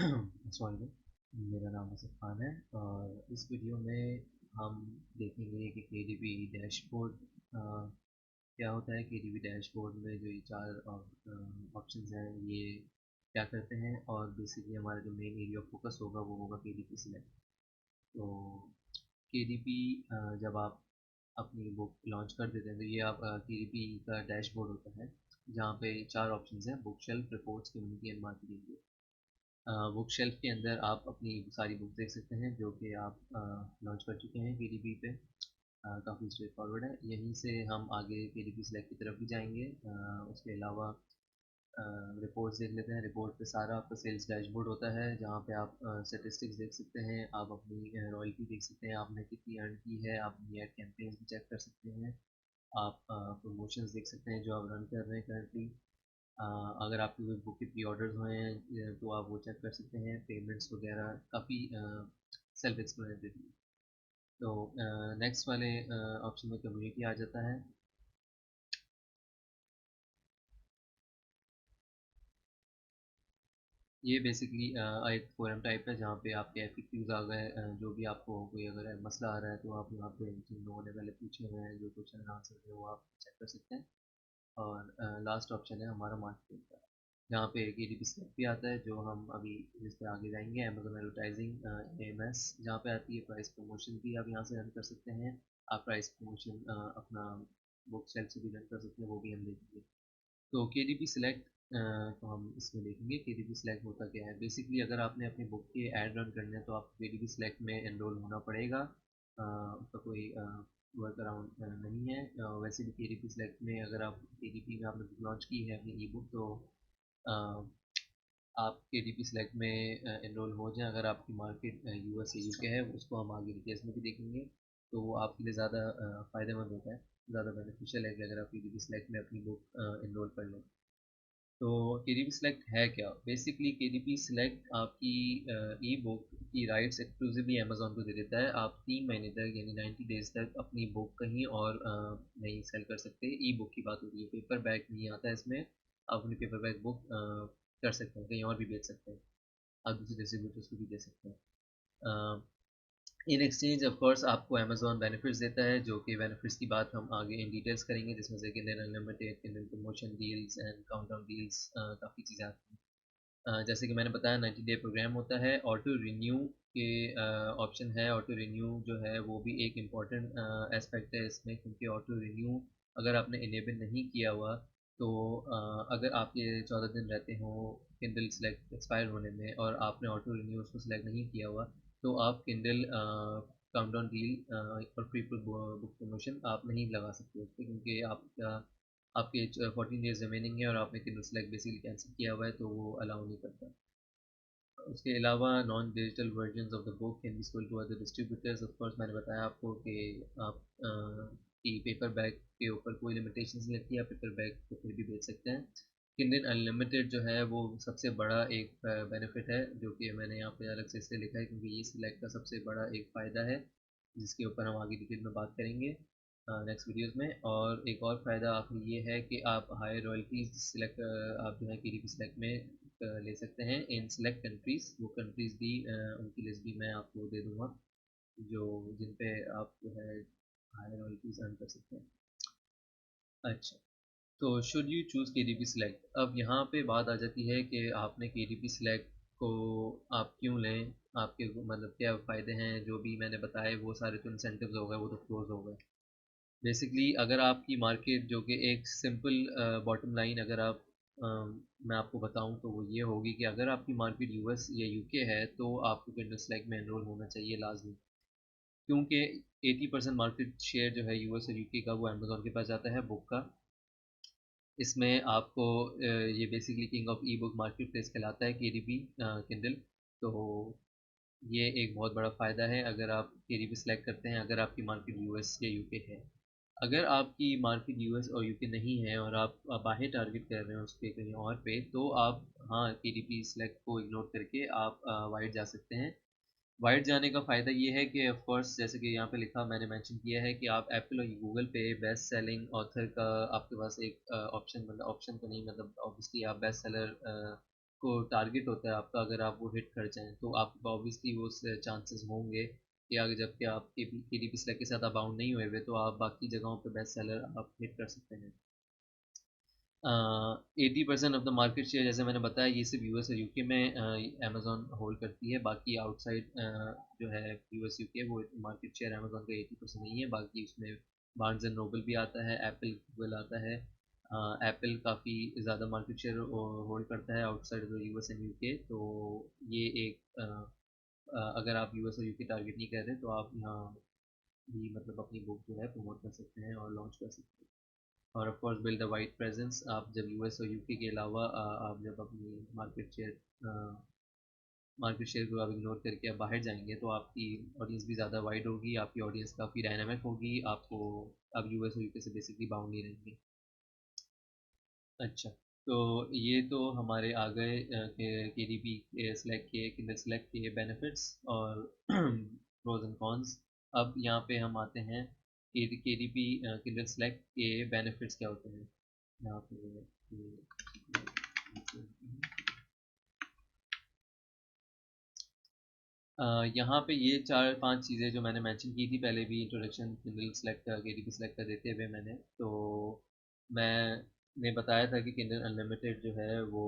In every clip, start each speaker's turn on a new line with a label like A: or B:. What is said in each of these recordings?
A: Sorry, मेरा नाम असफ खान है और इस वीडियो में हम देखेंगे कि केडीबी डैशबोर्ड क्या होता है। केडीबी डैशबोर्ड में जो ये चार ऑप्शंस हैं ये क्या करते हैं, और बेसिकली हमारा जो मेन एरिया ऑफ फोकस होगा वो होगा केडीपी सिलेक्ट। तो केडीपी जब आप अपनी बुक लॉन्च कर देते हैं तो ये आप केडीपी का डैशबोर्ड होता है जहाँ पे चार ऑप्शंस हैं: book shelf, reports, community and marketing. Book shelf के अंदर आप अपनी सारी बुक देख सकते हैं जो कि आप लॉन्च कर चुके हैं पीडीपी पे। काफ़ी स्ट्रेट फॉरवर्ड है। यहीं से हम आगे पीडीपी सिलेक्ट की तरफ भी जाएंगे। उसके अलावा रिपोर्ट्स देख लेते हैं। रिपोर्ट पे सारा आपका सेल्स डैशबोर्ड होता है जहाँ पे आप स्टेटिस्टिक्स देख सकते हैं, आप अपनी रॉयल्टी देख सकते हैं, आपने कितनी अर्न की है, आप अपनी एड कैंपेन्स भी चेक कर सकते हैं, आप प्रमोशंस देख सकते हैं जो आप रन कर रहे हैं करंटली। अगर आपकी कोई बुक के प्री ऑर्डर्स हुए हैं तो आप वो चेक कर सकते हैं, पेमेंट्स वगैरह काफ़ी सेल्फ एक्सप्लेनेटरी। तो नेक्स्ट वाले ऑप्शन में कम्युनिटी आ जाता है। ये बेसिकली एक फोरम टाइप है जहाँ पे आपके एफएक्यूज आ गए, जो भी आपको कोई अगर मसला आ रहा है तो आप यहाँ पे जिन लोगों ने पहले पूछे हुए हैं जो क्वेश्चन आंसर है वो आप चेक कर सकते हैं। और लास्ट ऑप्शन है हमारा मार्केटिंग का, जहाँ पे केडीपी स्टेप भी आता है जो हम अभी जिस पे आगे जाएंगे। अमेजोन एडवर्टाइजिंग एएमएस जहाँ पे आती है, प्राइस प्रमोशन भी आप यहाँ से रन कर सकते हैं। आप प्राइस प्रमोशन अपना बुक सेल से भी रन कर सकते हैं, वो भी हम देखेंगे। तो केडीपी सिलेक्ट तो हम इसमें देखेंगे केडीपी सिलेक्ट होता क्या है। बेसिकली अगर आपने अपनी बुक के ऐड रन करने हैं तो आपको केडीपी सिलेक्ट में एनरोल होना पड़ेगा। उसका कोई वर्क अराउंड नहीं है। वैसे भी केडीपी सिलेक्ट में अगर आप केडीपी में आपने बुक लॉन्च की है अपनी ई बुक तो अ, आप केडीपी सिलेक्ट में एनरोल हो जाएं। अगर आपकी मार्केट यूएस या यूके है उसको हम आगे डिटेल्स में भी देखेंगे, तो वो आपके लिए ज़्यादा फ़ायदेमंद होता है, ज़्यादा बेनिफिशियल है कि अगर आप केडीपी सिलेक्ट में अपनी बुक एनरोल कर लें। तो केडीपी सिलेक्ट है क्या? बेसिकली केडीपी सिलेक्ट आपकी ई बुक की राइट्स एक्सक्लूसिवली अमेजोन को दे देता है। आप 3 महीने तक यानी 90 डेज तक अपनी बुक कहीं और नहीं सेल कर सकते। ई बुक की बात हो रही है, पेपर बैग नहीं आता है इसमें। आप अपनी पेपर बैग बुक कर सकते हैं, कहीं और भी बेच सकते हैं, आप दूसरे डिस्ट्रीब्यूटर्स को भी दे सकते हैं। इन एक्सचेंज ऑफ कोर्स आपको अमेजोन बेनिफिट्स देता है, जो कि बेनिफिट्स की बात हम आगे इन डिटेल्स करेंगे, जिसमें से Kindle unlimited, Kindle promotion deals and countdown deals, काफ़ी चीज़ें आती हैं। जैसे कि मैंने बताया 90 डे प्रोग्राम होता है। ऑटो रिन्यू के ऑप्शन है। ऑटो रिन्यू जो है वो भी एक इम्पॉर्टेंट एस्पेक्ट है इसमें, क्योंकि ऑटो रिन्यू अगर आपने इनेबल नहीं किया हुआ तो अगर आपके 14 दिन रहते हों किंडल सेलेक्ट एक्सपायर होने में और आपने ऑटो रिन्यू उसको सेलेक्ट नहीं किया हुआ तो आप किंडल काउंटडाउन डील और फ्री बुक प्रमोशन आप नहीं लगा सकते उसके, क्योंकि आपका आपके 14 डेज रिमेनिंग है और आपने किंडल सेलेक्ट बेसिकली कैंसिल किया हुआ है तो वो अलाउ नहीं करता। उसके अलावा non digital version of the book can be sold to other distributors. Of course मैंने बताया आपको कि आप की पेपर बैग के ऊपर कोई लिमिटेशंस नहीं लगती, आप पेपर बैग को फिर भी बेच सकते हैं। किंडल अनलिमिटेड जो है वो सबसे बड़ा एक बेनिफिट है, जो कि मैंने यहाँ पे अलग से इसलिए लिखा है क्योंकि ये सिलेक्ट का सबसे बड़ा एक फ़ायदा है, जिसके ऊपर हम आगे डिटेल में बात करेंगे नेक्स्ट वीडियोस में। और एक और फ़ायदा आखिर ये है कि आप हाई रॉयल्टीज सिलेक्ट आप जो है केडीपी सिलेक्ट में ले सकते हैं इन सेलेक्ट कंट्रीज़। वो कंट्रीज़ भी उनकी लिस्ट भी मैं आपको दे दूँगा जो जिन पे आप जो है हाई रॉयल्टीज अर्न कर सकते हैं। अच्छा, तो should you choose KDP select. अब यहाँ पे बात आ जाती है कि आपने केडीपी सिलेक्ट को आप क्यों लें, आपके मतलब क्या फ़ायदे हैं। जो भी मैंने बताए वो सारे तो इंसेंटिव्स हो गए, वो तो क्लोज हो गए। बेसिकली अगर आपकी मार्केट जो कि एक सिंपल बॉटम लाइन अगर आप मैं आपको बताऊं तो वो ये होगी कि अगर आपकी मार्केट यूएस या यूके है तो आपको किंडल सेलेक्ट में एनरोल होना चाहिए लाजमी, क्योंकि 80% मार्केट शेयर जो है यूएस और यूके का वो अमेजोन के पास जाता है बुक का। इसमें आपको ये basically king of E book market place कहलाता है केडीपी किंडल। तो ये एक बहुत बड़ा फ़ायदा है अगर आप केडीपी सेलेक्ट करते हैं, अगर आपकी मार्केट यूएस या यूके है। अगर आपकी मार्केट यूएस और यूके नहीं है और आप बाहर टारगेट कर रहे हैं उसके कहीं और पे, तो आप हाँ केडीपी सेलेक्ट को इग्नोर करके आप वाइड जा सकते हैं। वाइड जाने का फ़ायदा ये है कि ऑफ कोर्स जैसे कि यहाँ पे लिखा मैंने मेंशन किया है कि आप एप्पल और गूगल पे बेस्ट सेलिंग ऑथर का आपके पास एक ऑप्शन, मतलब ऑप्शन तो नहीं, मतलब ऑब्वियसली आप बेस्ट सेलर को टारगेट होता है आपका, अगर आप वो हिट कर जाएँ तो आप ऑब्वियसली वो चांसेस होंगे कि आगे जबकि आप केडीपी स्लैग के साथ अबाउंड नहीं हुए हुए तो आप बाकी जगहों पे बेस्ट सेलर आप हिट कर सकते हैं। 80% ऑफ द मार्केट शेयर, जैसे मैंने बताया, ये सिर्फ यूएस और यूके में अमेजोन होल्ड करती है। बाकी आउटसाइड जो है यूएस यूके, वो मार्केट शेयर अमेजोन का 80% नहीं है। बाकी उसमें बार्न्स एंड नोबल भी आता है, एप्पल गूगल आता है। एप्पल काफ़ी ज़्यादा मार्केट शेयर होल्ड करता है outside the US and UK. तो ये एक अगर आप यूएस और यूके टारगेट नहीं कर रहे तो आप यहाँ भी मतलब अपनी बुक जो है प्रमोट कर सकते हैं और लॉन्च कर सकते हैं। और of course build a wide presence, आप जब यूएस और यूके के अलावा आप जब अपनी मार्केट शेयर को आप इग्नोर करके आप बाहर जाएंगे तो आपकी ऑडियंस भी ज़्यादा वाइड होगी, आपकी ऑडियंस काफ़ी डायनामिक होगी, आपको आप यूएस और यूके से बेसिकली बाउंड नहीं रहेंगे। अच्छा, तो ये तो हमारे आ गए के डी पी सेलेक्ट के किंडल सेलेक्ट के बेनिफिट्स और प्रोज एंड कॉन्स। अब यहाँ पे हम आते हैं के डी पी किंडल सेलेक्ट के बेनिफिट्स क्या होते हैं। यहाँ पे यहाँ पे ये चार पांच चीज़ें जो मैंने मेंशन की थी पहले भी इंट्रोडक्शन किंडल सेलेक्ट के डी पी सेलेक्ट का देते हुए मैंने, तो मैंने बताया था कि किंडल अनलिमिटेड जो है वो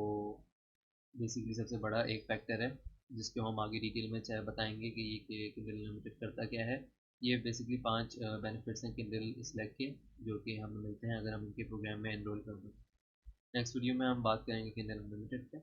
A: बेसिकली सबसे बड़ा एक फैक्टर है, जिसको हम आगे डिटेल में चाहे बताएंगे कि ये किंडल लिमिटेड करता क्या है। ये बेसिकली पांच बेनिफिट्स हैं किंडल सेलेक्ट के, जो कि हमें मिलते हैं अगर हम इनके प्रोग्राम में एनरोल कर दें। नेक्स्ट वीडियो में हम बात करेंगे किंडल अनलिमिटेड पे।